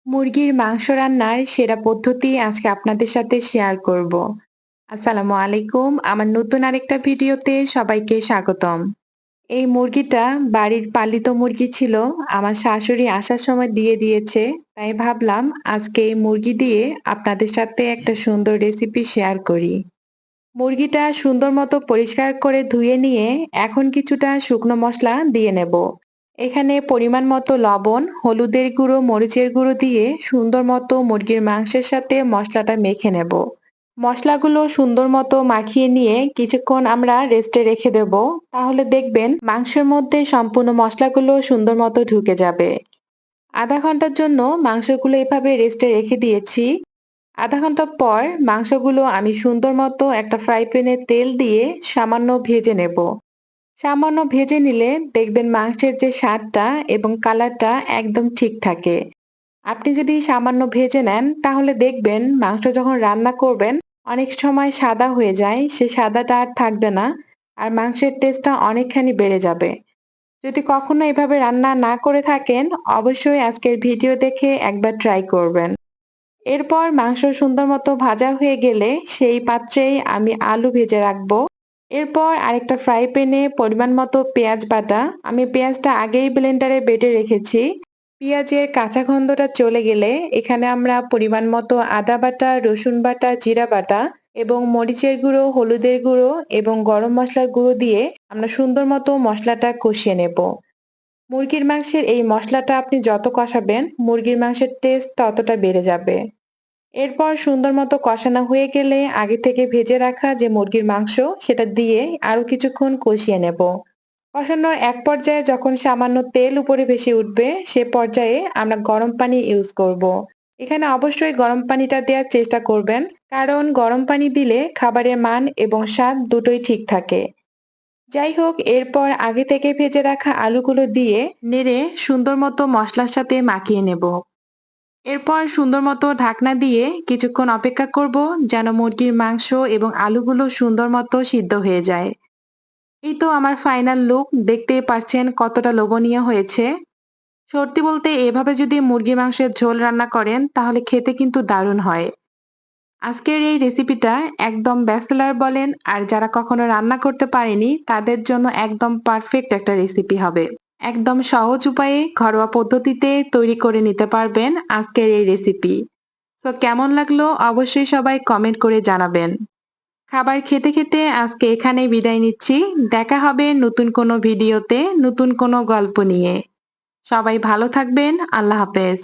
মুরগির মাংস রান্নার সেরা পদ্ধতি আজকে আপনাদের সাথে শেয়ার করব। আসসালামু আলাইকুম। আমার নতুন আরেকটা ভিডিওতে সবাইকে স্বাগতম। এই মুরগিটা বাড়ির পালিত মুরগি ছিল। আমার শাশুড়ি আসার সময় দিয়ে দিয়েছে। তাই ভাবলাম আজকে এই মুরগি দিয়ে আপনাদের সাথে একটা সুন্দর রেসিপি শেয়ার করি। মুরগিটা সুন্দর মতো পরিষ্কার করে ধুয়ে নিয়ে এখন কিছুটা শুকনো মশলা দিয়ে নেব। এখানে পরিমাণ মতো লবণ, হলুদের গুঁড়ো, মরিচের গুঁড়ো দিয়ে সুন্দর মতো মুরগির মাংসের সাথে মশলাটা মেখে নেব। মশলাগুলো সুন্দর মতো মাখিয়ে নিয়ে কিছুক্ষণ আমরা রেস্টে রেখে দেব। তাহলে দেখবেন মাংসের মধ্যে সম্পূর্ণ মশলাগুলো সুন্দর মতো ঢুকে যাবে। আধা ঘন্টার জন্য মাংসগুলো এভাবে রেস্টে রেখে দিয়েছি। আধা ঘন্টা পর মাংসগুলো আমি সুন্দর মতো একটা ফ্রাই প্যানে তেল দিয়ে সামান্য ভেজে নেব। সামান্য ভেজে নিলে দেখবেন মাংসের যে স্বাদটা এবং কালারটা একদম ঠিক থাকে। আপনি যদি সামান্য ভেজে নেন তাহলে দেখবেন মাংস যখন রান্না করবেন অনেক সময় সাদা হয়ে যায়, সে সাদাটা আর থাকবে না। আর মাংসের টেস্টটা অনেকখানি বেড়ে যাবে। যদি কখনো এভাবে রান্না না করে থাকেন, অবশ্যই আজকের ভিডিও দেখে একবার ট্রাই করবেন। এরপর মাংস সুন্দর মতো ভাজা হয়ে গেলে সেই পাত্রেই আমি আলু ভেজে রাখবো। এরপর আরেকটা ফ্রাই প্যানে পরিমাণ মতো পেঁয়াজ বাটা, আমি পেঁয়াজটা আগেই ব্লেন্ডারে বেটে রেখেছি। পেঁয়াজের কাঁচা গন্ধটা চলে গেলে এখানে আমরা পরিমাণ মতো আদা বাটা, রসুন বাটা, জিরা বাটা এবং মরিচের গুঁড়ো, হলুদের গুঁড়ো এবং গরম মশলার গুঁড়ো দিয়ে আমরা সুন্দর মতো মশলাটা কষিয়ে নেব। মুরগির মাংসের এই মশলাটা আপনি যত কষাবেন মুরগির মাংসের টেস্ট ততটা বেড়ে যাবে। এরপর সুন্দর মতো কষানো হয়ে গেলে আগে থেকে ভেজে রাখা যে মুরগির মাংস সেটা দিয়ে আরো কিছুক্ষণ কষিয়ে নেব। কষানোর এক পর্যায়ে যখন সামান্য তেল উপরে ভেসে উঠবে সে পর্যায়ে আমরা গরম পানি ইউজ করব। এখানে অবশ্যই গরম পানিটা দেওয়ার চেষ্টা করবেন, কারণ গরম পানি দিলে খাবারের মান এবং স্বাদ দুটোই ঠিক থাকে। যাই হোক, এরপর আগে থেকে ভেজে রাখা আলুগুলো দিয়ে নেড়ে সুন্দর মতো মশলার সাথে মাখিয়ে নেব। এরপর সুন্দর মতো ঢাকনা দিয়ে কিছুক্ষণ অপেক্ষা করব যেন মুরগির মাংস এবং আলুগুলো সুন্দর মতো সিদ্ধ হয়ে যায়। এই তো আমার ফাইনাল লুক, দেখতেই পাচ্ছেন কতটা লোভনীয় হয়েছে। সত্যি বলতে এভাবে যদি মুরগির মাংসের ঝোল রান্না করেন তাহলে খেতে কিন্তু দারুণ হয়। আজকের এই রেসিপিটা একদম ব্যাচেলার বলেন আর যারা কখনো রান্না করতে পারেনি তাদের জন্য একদম পারফেক্ট একটা রেসিপি হবে। একদম সহজ উপায়ে ঘরোয়া পদ্ধতিতে তৈরি করে নিতে পারবেন আজকের এই রেসিপি। তো কেমন লাগলো অবশ্যই সবাই কমেন্ট করে জানাবেন। খাবার খেতে খেতে আজকে এখানেই বিদায় নিচ্ছি। দেখা হবে নতুন কোনো ভিডিওতে নতুন কোনো গল্প নিয়ে। সবাই ভালো থাকবেন। আল্লাহ হাফেজ।